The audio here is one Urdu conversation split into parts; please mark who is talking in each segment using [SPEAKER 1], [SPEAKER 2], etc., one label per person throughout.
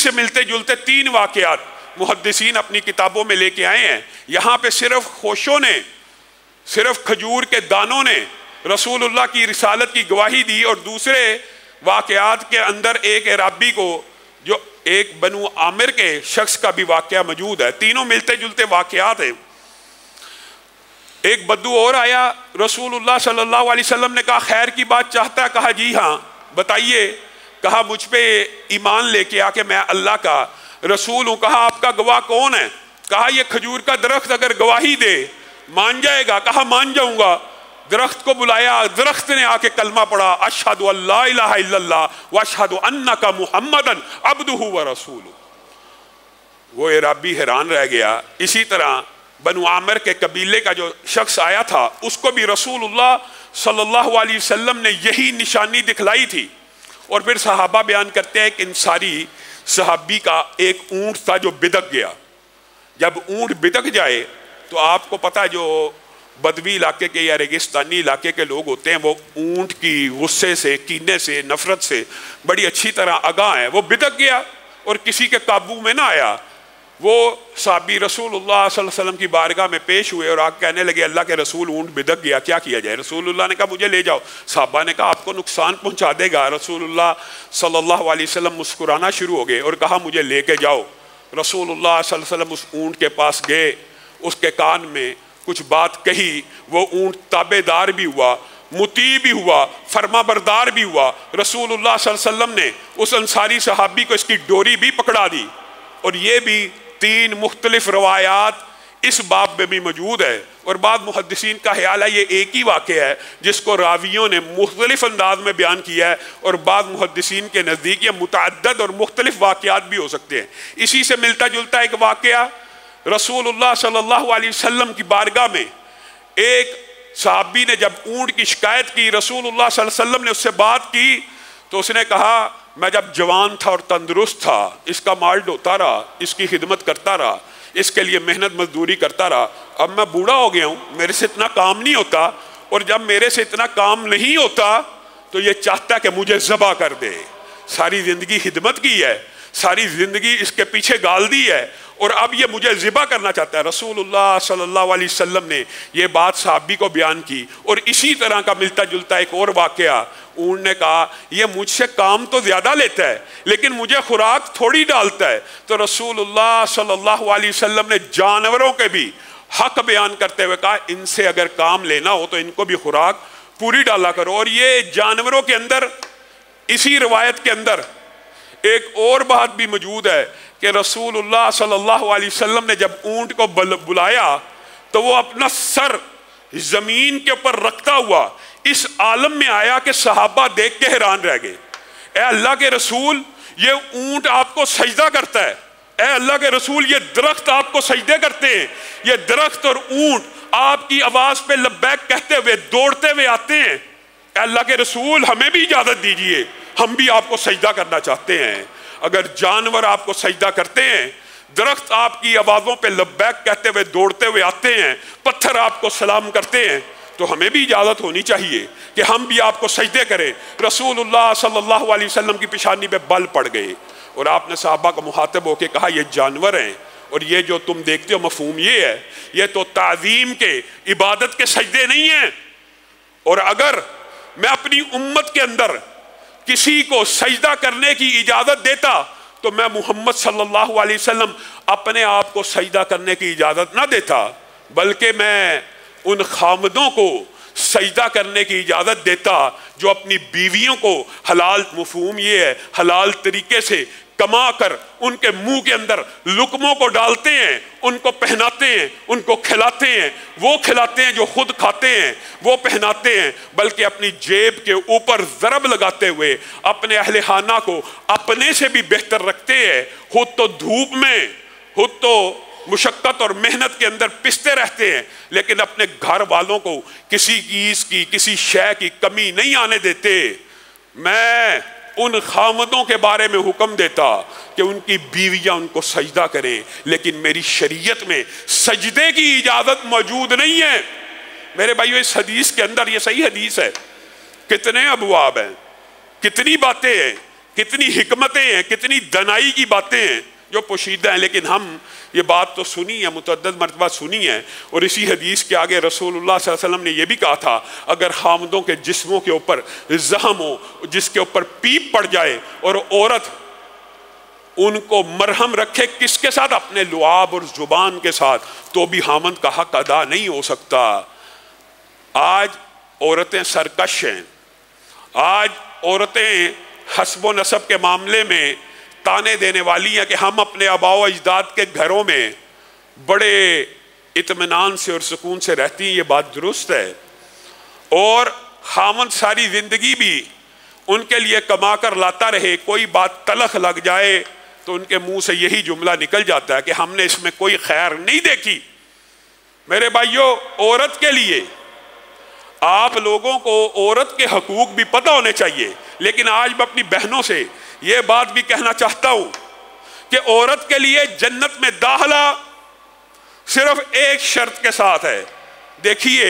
[SPEAKER 1] سے ملتے جلتے 3 واقعات محدثین اپنی کتابوں میں لے کے آئے ہیں۔ یہاں پہ صرف خوشوں نے، صرف کھجور کے دانوں نے رسول اللہ کی رسالت کی گواہی دی، اور دوسرے واقعات کے اندر ایک عرابی کو، جو ایک بنو عامر کے شخص کا بھی واقعہ موجود ہے۔ تینوں ملتے جلتے واقعات ہیں۔ ایک بدو اور آیا، رسول اللہ صلی اللہ علیہ وسلم نے کہا خیر کی بات چاہتا ہے؟ کہا جی ہاں بتائیے۔ کہا مجھ پہ ایمان لے کے آ کہ میں اللہ کا رسول ہوں۔ کہا آپ کا گواہ کون ہے؟ کہا یہ کھجور کا درخت اگر گواہی دے مان جائے گا؟ کہا مان جاؤں گا۔ درخت کو بلایا، درخت نے آ کے کلمہ پڑھا، اشہد ان لا الہ الا اللہ واشہد انک محمدن عبدہ ورسولہ۔ وہ عرابی حیران رہ گیا۔ اسی طرح بنو عامر کے قبیلے کا جو شخص آیا تھا، اس کو بھی رسول اللہ صلی اللہ علیہ وسلم نے یہی نشانی دکھلائی تھی۔ اور پھر صحابہ بیان کرتے ہیں کہ انصاری صحابی کا ایک اونٹ تھا جو بدک گیا۔ جب اونٹ بدک جائے تو آپ کو پتہ ہے جو بدوی علاقے کے یا ریگستانی علاقے کے لوگ ہوتے ہیں، وہ اونٹ کی غصے سے، کینے سے، نفرت سے بڑی اچھی طرح آگاہ ہیں۔ وہ بدک گیا اور کسی کے قابو میں نہ آیا۔ وہ صحابی رسول اللہ صلی اللہ علیہ وسلم کی بارگاہ میں پیش ہوئے اور آگ کہنے لگے اللہ کے رسول اونٹ بدک گیا، کیا کیا جائے؟ رسول اللہ نے کہا مجھے لے جاؤ۔ صحابہ نے کہا آپ کو نقصان پہنچا دے گا۔ رسول اللہ صلی اللہ علیہ وسلم مسکرانا شروع ہو گئے اور کہا مجھے لے کے جاؤ۔ رسول اللہ صلی اللہ علیہ وسلم اس اونٹ کے پاس گئے، اس کے کان میں کچھ بات کہی، وہ اونٹ تابع دار بھی ہوا، مطیع بھی ہوا، فرما بردار بھی ہوا۔ رسول اللہ صلی اللہ علیہ وسلم نے اس انصاری صحابی کو اس کی ڈوری بھی پکڑا دی۔ اور یہ بھی 3 مختلف روایات اس باب میں بھی موجود ہے، اور بعض محدثین کا خیال ہے یہ ایک ہی واقعہ ہے جس کو راویوں نے مختلف انداز میں بیان کیا ہے، اور بعض محدثین کے نزدیک یہ متعدد اور مختلف واقعات بھی ہو سکتے ہیں۔ اسی سے ملتا جلتا ایک واقعہ، رسول اللہ صلی اللہ علیہ وسلم کی بارگاہ میں ایک صحابی نے جب اونٹ کی شکایت کی، رسول اللہ صلی اللہ علیہ وسلم نے اس سے بات کی تو اس نے کہا میں جب جوان تھا اور تندرست تھا اس کا مال ڈھوتا رہا، اس کی خدمت کرتا رہا، اس کے لیے محنت مزدوری کرتا رہا۔ اب میں بوڑھا ہو گیا ہوں، میرے سے اتنا کام نہیں ہوتا، اور جب میرے سے اتنا کام نہیں ہوتا تو یہ چاہتا کہ مجھے ذبح کر دے۔ ساری زندگی خدمت کی ہے، ساری زندگی اس کے پیچھے گال دی ہے، اور اب یہ مجھے ذبح کرنا چاہتا ہے۔ رسول اللہ صلی اللہ علیہ وسلم نے یہ بات صحابی کو بیان کی۔ اور اسی طرح کا ملتا جلتا ایک اور واقعہ، اونٹ نے کہا یہ مجھ سے کام تو زیادہ لیتا ہے لیکن مجھے خوراک تھوڑی ڈالتا ہے۔ تو رسول اللہ صلی اللہ علیہ وسلم نے جانوروں کے بھی حق بیان کرتے ہوئے کہا ان سے اگر کام لینا ہو تو ان کو بھی خوراک پوری ڈالا کرو۔ اور یہ جانوروں کے اندر، اسی روایت کے اندر ایک اور بات بھی موجود ہے کہ رسول اللہ صلی اللہ علیہ وسلم نے جب اونٹ کو بلایا تو وہ اپنا سر زمین کے اوپر رکھتا ہوا اس عالم میں آیا کہ صحابہ دیکھ کے حیران رہ گئے۔ اے اللہ کے رسول یہ اونٹ آپ کو سجدہ کرتا ہے، اے اللہ کے رسول یہ درخت آپ کو سجدے کرتے ہیں، یہ درخت اور اونٹ آپ کی آواز پہ لبیک کہتے ہوئے دوڑتے ہوئے آتے ہیں۔ اے اللہ کے رسول ہمیں بھی اجازت دیجئے، ہم بھی آپ کو سجدہ کرنا چاہتے ہیں۔ اگر جانور آپ کو سجدہ کرتے ہیں، درخت آپ کی آوازوں پہ لبیک کہتے ہوئے دوڑتے ہوئے آتے ہیں، پتھر آپ کو سلام کرتے ہیں، تو ہمیں بھی اجازت ہونی چاہیے کہ ہم بھی آپ کو سجدے کریں۔ رسول اللہ صلی اللہ علیہ وسلم کی پیشانی پہ بل پڑ گئے، اور آپ نے صحابہ کو مخاطب ہو کے کہا یہ جانور ہیں، اور یہ جو تم دیکھتے ہو مفہوم یہ ہے، یہ تو تعظیم کے، عبادت کے سجدے نہیں ہیں۔ اور اگر میں اپنی امت کے اندر کسی کو سجدہ کرنے کی اجازت دیتا تو میں محمد صلی اللہ علیہ وسلم اپنے آپ کو سجدہ کرنے کی اجازت نہ دیتا، بلکہ میں ان خامدوں کو سجدہ کرنے کی اجازت دیتا جو اپنی بیویوں کو حلال، مفہوم یہ ہے حلال طریقے سے کما کر ان کے منہ کے اندر لقموں کو ڈالتے ہیں، ان کو پہناتے ہیں، ان کو کھلاتے ہیں، وہ کھلاتے ہیں جو خود کھاتے ہیں، وہ پہناتے ہیں، بلکہ اپنی جیب کے اوپر ضرب لگاتے ہوئے اپنے اہل خانہ کو اپنے سے بھی بہتر رکھتے ہیں۔ خود تو دھوپ میں، خود تو مشقت اور محنت کے اندر پستے رہتے ہیں، لیکن اپنے گھر والوں کو کسی چیز کی، کسی شے کی کمی نہیں آنے دیتے۔ میں ان خامدوں کے بارے میں حکم دیتا کہ ان کی بیویاں ان کو سجدہ کریں، لیکن میری شریعت میں سجدے کی اجازت موجود نہیں ہے۔ میرے بھائیو اس حدیث کے اندر، یہ صحیح حدیث ہے، کتنے ابواب ہیں، کتنی باتیں ہیں، کتنی حکمتیں ہیں، کتنی دنائی کی باتیں ہیں جو پوشیدہ ہیں، لیکن ہم یہ بات تو سنی ہے، متعدد مرتبہ سنی ہے. اور اسی حدیث کے آگے رسول اللہ صلی اللہ علیہ وسلم نے یہ بھی کہا تھا، اگر خامدوں کے جسموں کے اوپر زخم ہو جس کے اوپر پیپ پڑ جائے اور عورت ان کو مرہم رکھے، کس کے ساتھ؟ اپنے لعاب اور زبان کے ساتھ، تو بھی خامد کا حق ادا نہیں ہو سکتا. آج عورتیں سرکش ہیں، آج عورتیں حسب و نسب کے معاملے میں تانے دینے والی ہیں کہ ہم اپنے آباء و اجداد کے گھروں میں بڑے اطمینان سے اور سکون سے رہتی ہیں. یہ بات درست ہے. اور خامد ساری زندگی بھی ان کے لیے کما کر لاتا رہے، کوئی بات تلخ لگ جائے تو ان کے منہ سے یہی جملہ نکل جاتا ہے کہ ہم نے اس میں کوئی خیر نہیں دیکھی. میرے بھائیوں، عورت کے لیے آپ لوگوں کو عورت کے حقوق بھی پتہ ہونے چاہیے، لیکن آج میں اپنی بہنوں سے یہ بات بھی کہنا چاہتا ہوں کہ عورت کے لیے جنت میں داخلہ صرف ایک شرط کے ساتھ ہے. دیکھیے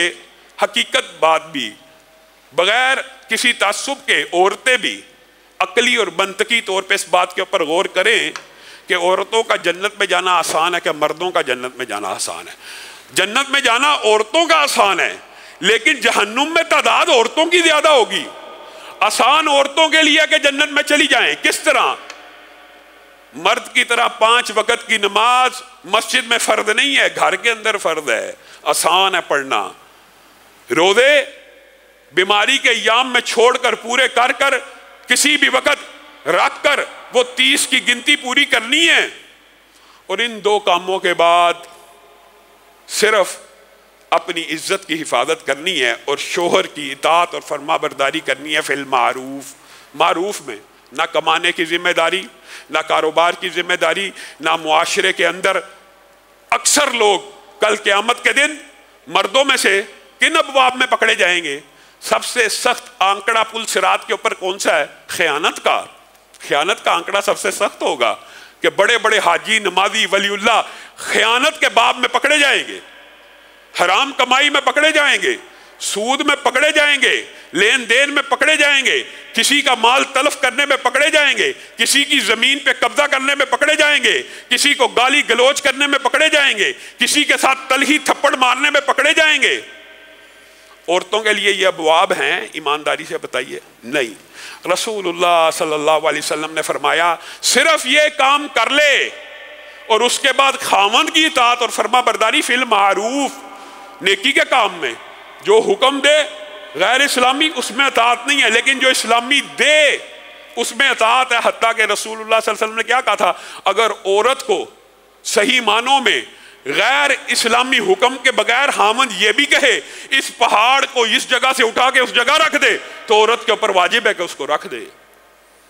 [SPEAKER 1] حقیقت بات بھی، بغیر کسی تعصب کے عورتیں بھی عقلی اور منطقی طور پہ اس بات کے اوپر غور کریں کہ عورتوں کا جنت میں جانا آسان ہے کہ مردوں کا جنت میں جانا آسان ہے. جنت میں جانا عورتوں کا آسان ہے، لیکن جہنم میں تعداد عورتوں کی زیادہ ہوگی. آسان عورتوں کے لیے کہ جنت میں چلی جائیں. کس طرح؟ مرد کی طرح 5 وقت کی نماز مسجد میں فرض نہیں ہے، گھر کے اندر فرض ہے، آسان ہے پڑھنا. روزے بیماری کے ایام میں چھوڑ کر پورے کر کر کسی بھی وقت رکھ کر وہ 30 کی گنتی پوری کرنی ہے. اور ان 2 کاموں کے بعد صرف اپنی عزت کی حفاظت کرنی ہے اور شوہر کی اطاعت اور فرما برداری کرنی ہے فی المعروف. معروف میں نہ کمانے کی ذمہ داری، نہ کاروبار کی ذمہ داری، نہ معاشرے کے اندر. اکثر لوگ کل قیامت کے دن مردوں میں سے کن ابواب میں پکڑے جائیں گے؟ سب سے سخت آنکڑا پل صراط کے اوپر کون سا ہے؟ خیانت کا. خیانت کا آنکڑا سب سے سخت ہوگا کہ بڑے بڑے حاجی، نمازی، ولی اللہ خیانت کے باب میں پکڑے جائیں گے، حرام کمائی میں پکڑے جائیں گے، سود میں پکڑے جائیں گے، لین دین میں پکڑے جائیں گے، کسی کا مال تلف کرنے میں پکڑے جائیں گے، کسی کی زمین پہ قبضہ کرنے میں پکڑے جائیں گے، کسی کو گالی گلوچ کرنے میں پکڑے جائیں گے، کسی کے ساتھ تلخی تھپڑ مارنے میں پکڑے جائیں گے. عورتوں کے لیے یہ ابواب ہیں؟ ایمانداری سے بتائیے. نہیں. رسول اللہ صلی اللہ علیہ وسلم نے فرمایا صرف یہ کام کر لے اور اس کے بعد خاوند کی اطاعت اور فرما برداری فی المعروف، نیکی کے کام میں جو حکم دے غیر اسلامی اس میں اطاعت نہیں ہے، لیکن جو اسلامی دے اس میں اطاعت ہے. حتیٰ کہ رسول اللہ صلی اللہ علیہ وسلم نے کیا کہا تھا، اگر عورت کو صحیح معنوں میں غیر اسلامی حکم کے بغیر خاوند یہ بھی کہے اس پہاڑ کو اس جگہ سے اٹھا کے اس جگہ رکھ دے، تو عورت کے اوپر واجب ہے کہ اس کو رکھ دے.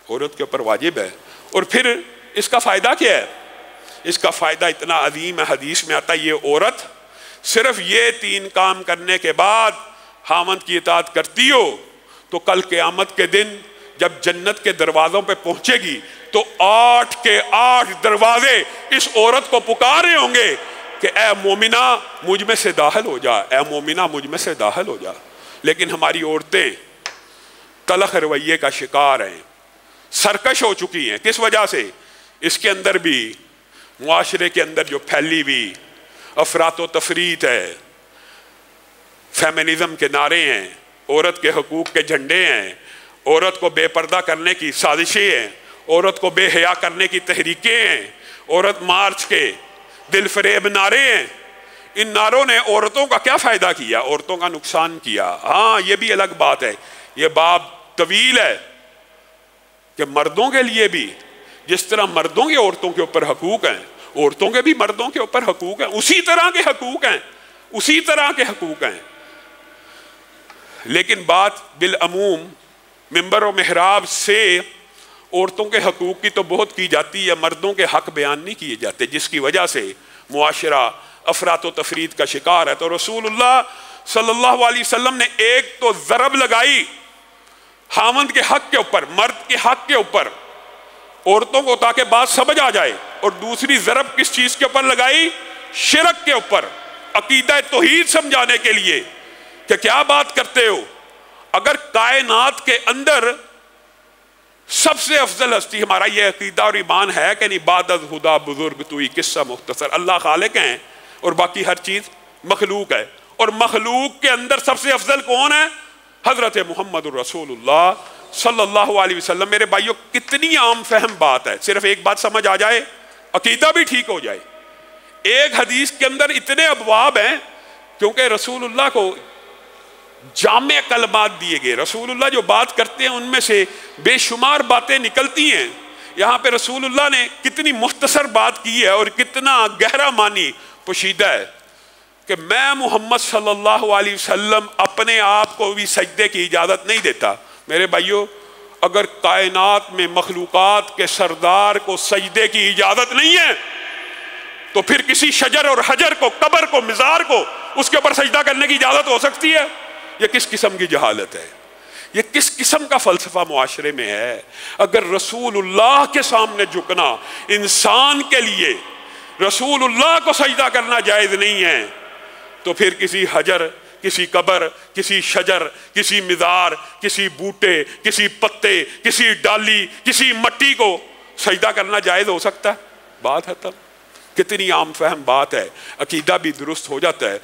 [SPEAKER 1] عورت کے اوپر واجب ہے. اور پھر اس کا فائدہ کیا ہے؟ اس کا فائدہ اتنا عظیم ہے، حدیث میں آتا ہے یہ عورت صرف یہ 3 کام کرنے کے بعد خاوند کی اطاعت کرتی ہو تو کل قیامت کے دن جب جنت کے دروازوں پہ پہنچے گی تو 8 کے 8 دروازے اس عورت کو پکار رہے ہوں گے کہ اے مومنہ مجھ میں سے داخل ہو جا، اے مومنہ مجھ میں سے داخل ہو جا. لیکن ہماری عورتیں تلخ رویے کا شکار ہیں، سرکش ہو چکی ہیں. کس وجہ سے؟ اس کے اندر بھی معاشرے کے اندر جو پھیلی ہوئی افراط و تفریط ہے، فیمنزم کے نعرے ہیں، عورت کے حقوق کے جھنڈے ہیں، عورت کو بے پردہ کرنے کی سازشیں ہیں، عورت کو بے حیا کرنے کی تحریکیں ہیں، عورت مارچ کے دل فریب نعرے ہیں. ان نعروں نے عورتوں کا کیا فائدہ کیا؟ عورتوں کا نقصان کیا. ہاں یہ بھی الگ بات ہے، یہ باب طویل ہے کہ مردوں کے لیے بھی جس طرح مردوں کے عورتوں کے اوپر حقوق ہیں، عورتوں کے بھی مردوں کے اوپر حقوق ہیں، اسی طرح کے حقوق ہیں، اسی طرح کے حقوق ہیں. لیکن بات بالعموم منبر و محراب سے عورتوں کے حقوق کی تو بہت کی جاتی ہے، مردوں کے حق بیان نہیں کیے جاتے، جس کی وجہ سے معاشرہ افراط و تفرید کا شکار ہے. تو رسول اللہ صلی اللہ علیہ وسلم نے ایک تو ضرب لگائی خاوند کے حق کے اوپر، مرد کے حق کے اوپر عورتوں کو، تاکہ بات سمجھ آ جائے. اور دوسری ضرب کس چیز کے اوپر لگائی؟ شرک کے اوپر، عقیدہ توحید سمجھانے کے لیے کہ کیا بات کرتے ہو. اگر کائنات کے اندر سب سے افضل ہستی ہمارا یہ عقیدہ اور ایمان ہے کہ نہیں، بعد از خدا بزرگ توئی قصہ مختصر، اللہ خالق ہیں اور باقی ہر چیز مخلوق ہے، اور مخلوق کے اندر سب سے افضل کون ہے؟ حضرت محمد الرسول اللہ صلی اللہ علیہ وسلم۔ میرے بھائیوں کتنی عام فہم بات ہے، صرف ایک بات سمجھ آ جائے عقیدہ بھی ٹھیک ہو جائے۔ ایک حدیث کے اندر اتنے ابواب ہیں، کیونکہ رسول اللہ کو جامع کلمات دیے گئے، رسول اللہ جو بات کرتے ہیں ان میں سے بے شمار باتیں نکلتی ہیں۔ یہاں پہ رسول اللہ نے کتنی مختصر بات کی ہے اور کتنا گہرا معنی پوشیدہ ہے کہ میں محمد صلی اللہ علیہ وسلم اپنے آپ کو بھی سجدے کی اجازت نہیں دیتا۔ میرے بھائیوں اگر کائنات میں مخلوقات کے سردار کو سجدے کی اجازت نہیں ہے تو پھر کسی شجر اور حجر کو، قبر کو، مزار کو اس کے اوپر سجدہ کرنے کی اجازت ہو سکتی ہے؟ یہ کس قسم کی جہالت ہے، یہ کس قسم کا فلسفہ معاشرے میں ہے؟ اگر رسول اللہ کے سامنے جھکنا انسان کے لیے رسول اللہ کو سجدہ کرنا جائز نہیں ہے تو پھر کسی حجر، کسی قبر، کسی شجر، کسی مزار، کسی بوٹے، کسی پتے، کسی ڈالی، کسی مٹی کو سجدہ کرنا جائز ہو سکتا ہے؟ بات ہے تب کتنی عام فہم بات ہے، عقیدہ بھی درست ہو جاتا ہے۔